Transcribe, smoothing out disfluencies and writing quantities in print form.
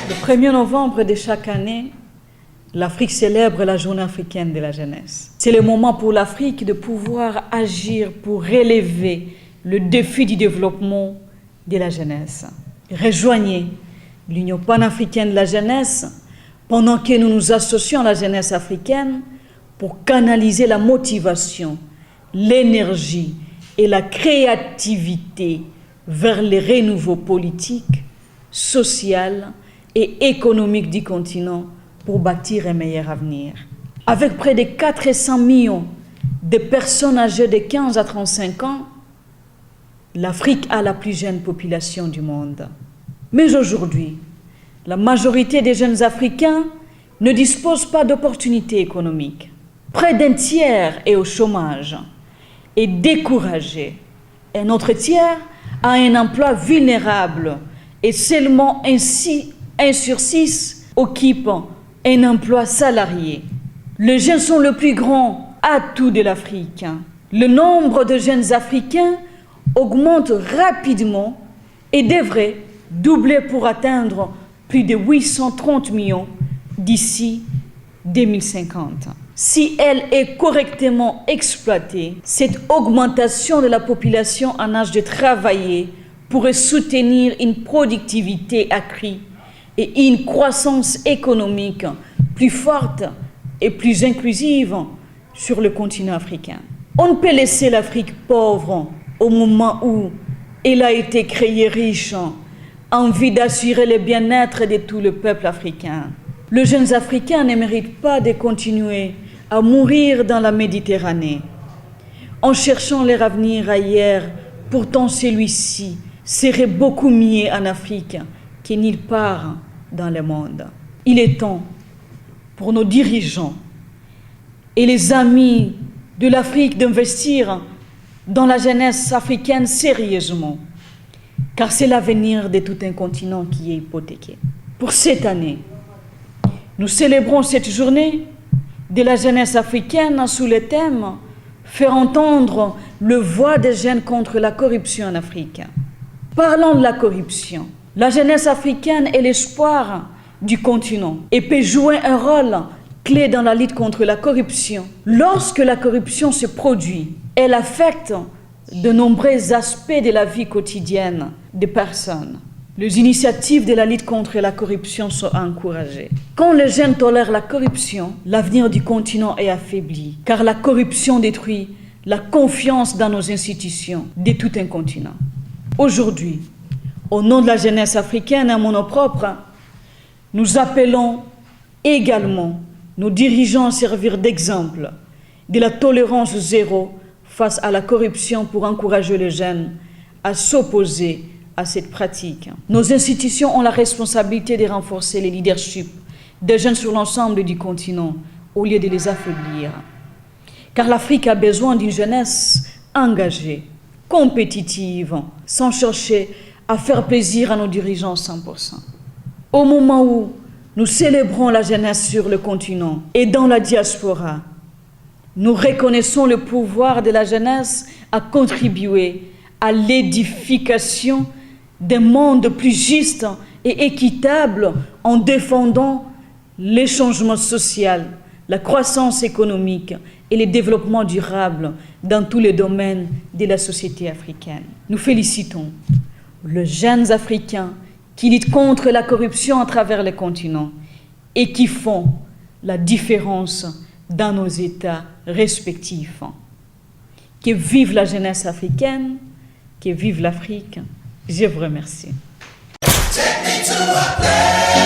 Le 1er novembre de chaque année, l'Afrique célèbre la Journée africaine de la jeunesse. C'est le moment pour l'Afrique de pouvoir agir pour relever le défi du développement de la jeunesse. Rejoignez l'Union panafricaine de la jeunesse pendant que nous nous associons à la jeunesse africaine pour canaliser la motivation, l'énergie et la créativité vers les renouveaux politiques, social et économique du continent pour bâtir un meilleur avenir. Avec près de 400 millions de personnes âgées de 15 à 35 ans, l'Afrique a la plus jeune population du monde. Mais aujourd'hui, la majorité des jeunes Africains ne disposent pas d'opportunités économiques. Près d'un tiers est au chômage et découragé. Un autre tiers a un emploi vulnérable et seulement ainsi 1 sur 6 occupe un emploi salarié. Les jeunes sont le plus grand atout de l'Afrique. Le nombre de jeunes Africains augmente rapidement et devrait doubler pour atteindre plus de 830 millions d'ici 2050. Si elle est correctement exploitée, cette augmentation de la population en âge de travailler pourrait soutenir une productivité accrue et une croissance économique plus forte et plus inclusive sur le continent africain. On ne peut laisser l'Afrique pauvre au moment où elle a été créée riche, en vue d'assurer le bien-être de tout le peuple africain. Les jeunes Africains ne méritent pas de continuer à mourir dans la Méditerranée en cherchant leur avenir ailleurs. Pourtant, celui-ci serait beaucoup mieux en Afrique que nulle part dans le monde. Il est temps pour nos dirigeants et les amis de l'Afrique d'investir dans la jeunesse africaine sérieusement, car c'est l'avenir de tout un continent qui est hypothéqué. Pour cette année, nous célébrons cette journée de la jeunesse africaine sous le thème « Faire entendre le voix des jeunes contre la corruption en Afrique ». Parlant de la corruption, la jeunesse africaine est l'espoir du continent et peut jouer un rôle clé dans la lutte contre la corruption. Lorsque la corruption se produit, elle affecte de nombreux aspects de la vie quotidienne des personnes. Les initiatives de la lutte contre la corruption sont encouragées. Quand les jeunes tolèrent la corruption, l'avenir du continent est affaibli, car la corruption détruit la confiance dans nos institutions de tout un continent. Aujourd'hui, au nom de la jeunesse africaine à mon nom propre, nous appelons également nos dirigeants à servir d'exemple de la tolérance zéro face à la corruption pour encourager les jeunes à s'opposer à cette pratique. Nos institutions ont la responsabilité de renforcer le leadership des jeunes sur l'ensemble du continent au lieu de les affaiblir. Car l'Afrique a besoin d'une jeunesse engagée, compétitive, sans chercher à faire plaisir à nos dirigeants 100%. Au moment où nous célébrons la jeunesse sur le continent et dans la diaspora, nous reconnaissons le pouvoir de la jeunesse à contribuer à l'édification d'un monde plus juste et équitable en défendant les changements sociaux, la croissance économique et le développement durable dans tous les domaines de la société africaine. Nous félicitons les jeunes Africains qui luttent contre la corruption à travers le continent et qui font la différence dans nos États respectifs. Que vive la jeunesse africaine, que vive l'Afrique. Je vous remercie. Take me to a place.